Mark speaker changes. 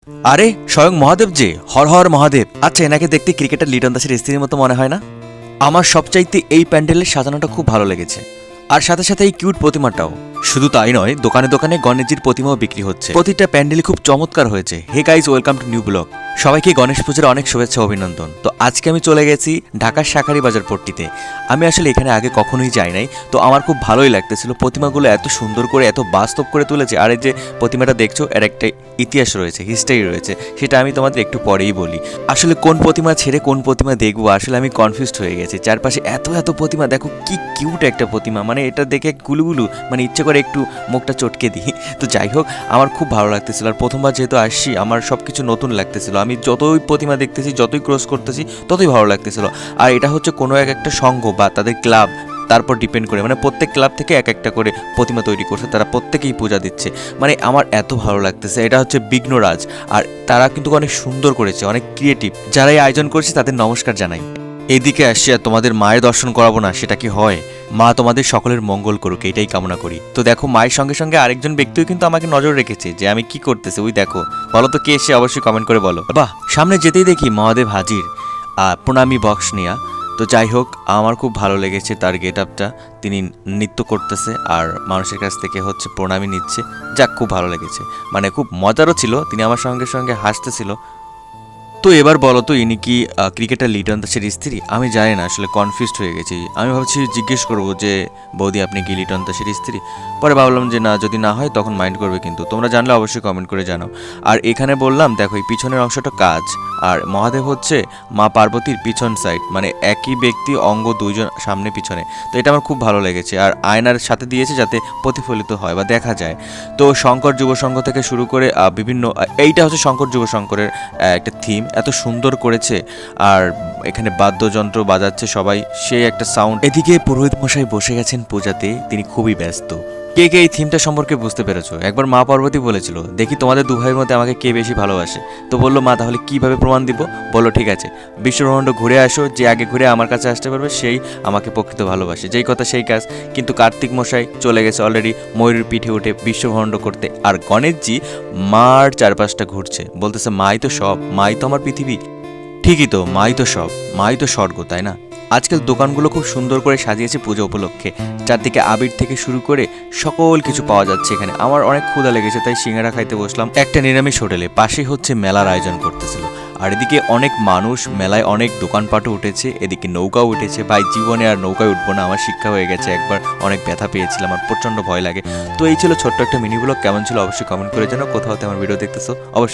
Speaker 1: আরে স্বয়ং মহাদেব যে, হর হর মহাদেব। আচ্ছা, এনাকে দেখতে ক্রিকেটার লিটন দাসের স্ত্রীর মতো মনে হয় না? আমার সবচাইতে এই প্যান্ডেলের সাজানোটা খুব ভালো লেগেছে, আর সাথে সাথে এই কিউট প্রতিমাটাও। শুধু তাই নয়, দোকানে দোকানে গণেশজির প্রতিমাও বিক্রি হচ্ছে। প্রতিটা প্যান্ডেল খুব চমৎকার হয়েছে। Hey guys, welcome to new blog. সবাইকে গণেশ পুজোর অনেক শুভেচ্ছা অভিনন্দন। তো আজকে আমি চলে গেছি ঢাকার শাঁখারী বাজার পট্টিতে। আমি আসলে এখানে আগে কখনোই যাই নাই, তো আমার খুব ভালোই লাগতেছিল। প্রতিমাগুলো এত সুন্দর করে, এত বাস্তব করে তুলেছে। আর এই যে প্রতিমাটা দেখছো, এর একটা ইতিহাস রয়েছে, হিস্ট্রি রয়েছে, সেটা আমি তোমাদের একটু পরেই বলি। আসলে কোন প্রতিমা ছেড়ে কোন প্রতিমা দেখবো, আসলে আমি কনফিউজড হয়ে গেছি। চারপাশে এত এত প্রতিমা, দেখো কি কিউট একটা প্রতিমা, মানে এটা দেখে গুলুগুলু, মানে ইচ্ছে করে একটু মুখটা চটকে দিই। তো যাই হোক, আমার খুব ভালো লাগতেছিল। আর প্রথমবার যেহেতু আসছি, আমার সব কিছু নতুন লাগতেছিল। আমি যতই প্রতিমা দেখতেছি, যতই ক্রস করতেছি, ততই ভালো লাগতেছিল। আর এটা হচ্ছে কোনো একটা সংঘ বা তাদের ক্লাব, তারপর ডিপেন্ড করে, মানে প্রত্যেক ক্লাব থেকে এক একটা করে প্রতিমা তৈরি করছে, তারা প্রত্যেকেই পূজা দিচ্ছে। মানে আমার এত ভালো লাগতেছে। এটা হচ্ছে বিঘ্নরাজ, আর তারা কিন্তু অনেক সুন্দর করেছে, অনেক ক্রিয়েটিভ। যারা এই আয়োজন করেছে তাদের নমস্কার জানাই। এদিকে আসছি, আর তোমাদের মায়ের দর্শন করাবো না, সেটা কি হয়? মা তোমাদের সকলের মঙ্গল করুক, এটাই কামনা করি। তো দেখো, মায়ের সঙ্গে সঙ্গে আরেকজন ব্যক্তিও কিন্তু আমাকে নজর রেখেছে যে আমি কি করতেছি। ওই দেখো, বলো তো কে এসে, অবশ্যই কমেন্ট করে বলো। বাহ, সামনে যেতেই দেখি মহাদেব হাজির, প্রণামী বক্স নিয়া। তো যাই হোক, আমার খুব ভালো লেগেছে তার গেট আপটা। তিনি নৃত্য করতেছে আর মানুষের কাছ থেকে হচ্ছে প্রণামী নিচ্ছে। যাক, খুব ভালো লেগেছে, মানে খুব মজারও ছিল। তিনি আমার সঙ্গে সঙ্গে হাসতেছিল। তো এবার বলো তো, ইনি কি ক্রিকেটার লিটন দাসের স্ত্রী? আমি জানি না, আসলে কনফিউজড হয়ে গেছি। আমি ভাবছি জিজ্ঞেস করবো যে বৌদি, আপনি কি লিটন দাসের স্ত্রী? পরে ভাবলাম যে না, যদি না হয় তখন মাইন্ড করবে, কিন্তু তোমরা জানলে অবশ্যই কমেন্ট করে জানাও। আর এখানে বললাম, দেখো এই পিছনের অংশটা কাজ, আর মহাদেব হচ্ছে মা পার্বতীর পিছন সাইড, মানে একই ব্যক্তি, অঙ্গ দুইজন সামনে পিছনে। তো এটা আমার খুব ভালো লেগেছে। আর আয়নার সাথে দিয়েছে যাতে প্রতিফলিত হয় বা দেখা যায়। তো শঙ্কর যুব সংঘ থেকে শুরু করে বিভিন্ন, এইটা হচ্ছে শঙ্কর যুব সংঘের একটা থিম, এত সুন্দর করেছে। আর এখানে বাদ্যযন্ত্র বাজাচ্ছে সবাই, সেই একটা সাউন্ড। এদিকে পুরোহিত মশাই বসে গেছেন পূজাতে, তিনি খুবই ব্যস্ত। কে কে এই থিমটা সম্পর্কে বুঝতে পেরেছো? একবার মা পার্বতী বলেছিল, দেখি তোমাদের দু ভাইয়ের মধ্যে আমাকে কে বেশি ভালোবাসে। তো বললো মা, তাহলে কিভাবে প্রমাণ দিব? বললো ঠিক আছে, বিশ্বব্রহ্মাণ্ড ঘুরে আসো, যে আগে ঘুরে আমার কাছে আসতে পারবে সেই আমাকে প্রকৃত ভালোবাসে। যেই কথা সেই কাজ। কিন্তু কার্তিক মশাই চলে গেছে অলরেডি ময়ূরের পিঠে উঠে বিশ্বব্রহ্মাণ্ড করতে, আর গণেশজি মার চারপাশটা ঘুরছে, বলতেছে মাই তো সব, মাই তো আমার পৃথিবী। ঠিকই তো, মাই তো সব, মাই তো স্বর্গ, তাই না? আজকাল দোকানগুলো খুব সুন্দর করে সাজিয়েছে পুজো উপলক্ষে। চারদিকে আবির থেকে শুরু করে সকল কিছু পাওয়া যাচ্ছে এখানে। আমার অনেক ক্ষুধা লেগেছে, তাই সিঙ্গারা খাইতে বসলাম একটা নিরামিষ হোটেলে। পাশেই হচ্ছে মেলার আয়োজন করতেছিল। আর এদিকে অনেক মানুষ, মেলায় অনেক দোকানপাটও উঠেছে, এদিকে নৌকাও উঠেছে। ভাই, জীবনে আর নৌকায় উঠবো না, আমার শিক্ষা হয়ে গেছে। একবার অনেক ব্যথা পেয়েছিলাম, আমার প্রচণ্ড ভয় লাগে। তো এই ছিল ছোট্ট একটা মিনি ব্লগ। কেমন ছিল অবশ্যই কমেন্ট করে জানাও। কোথাও আমার ভিডিও দেখতেছো অবশ্যই।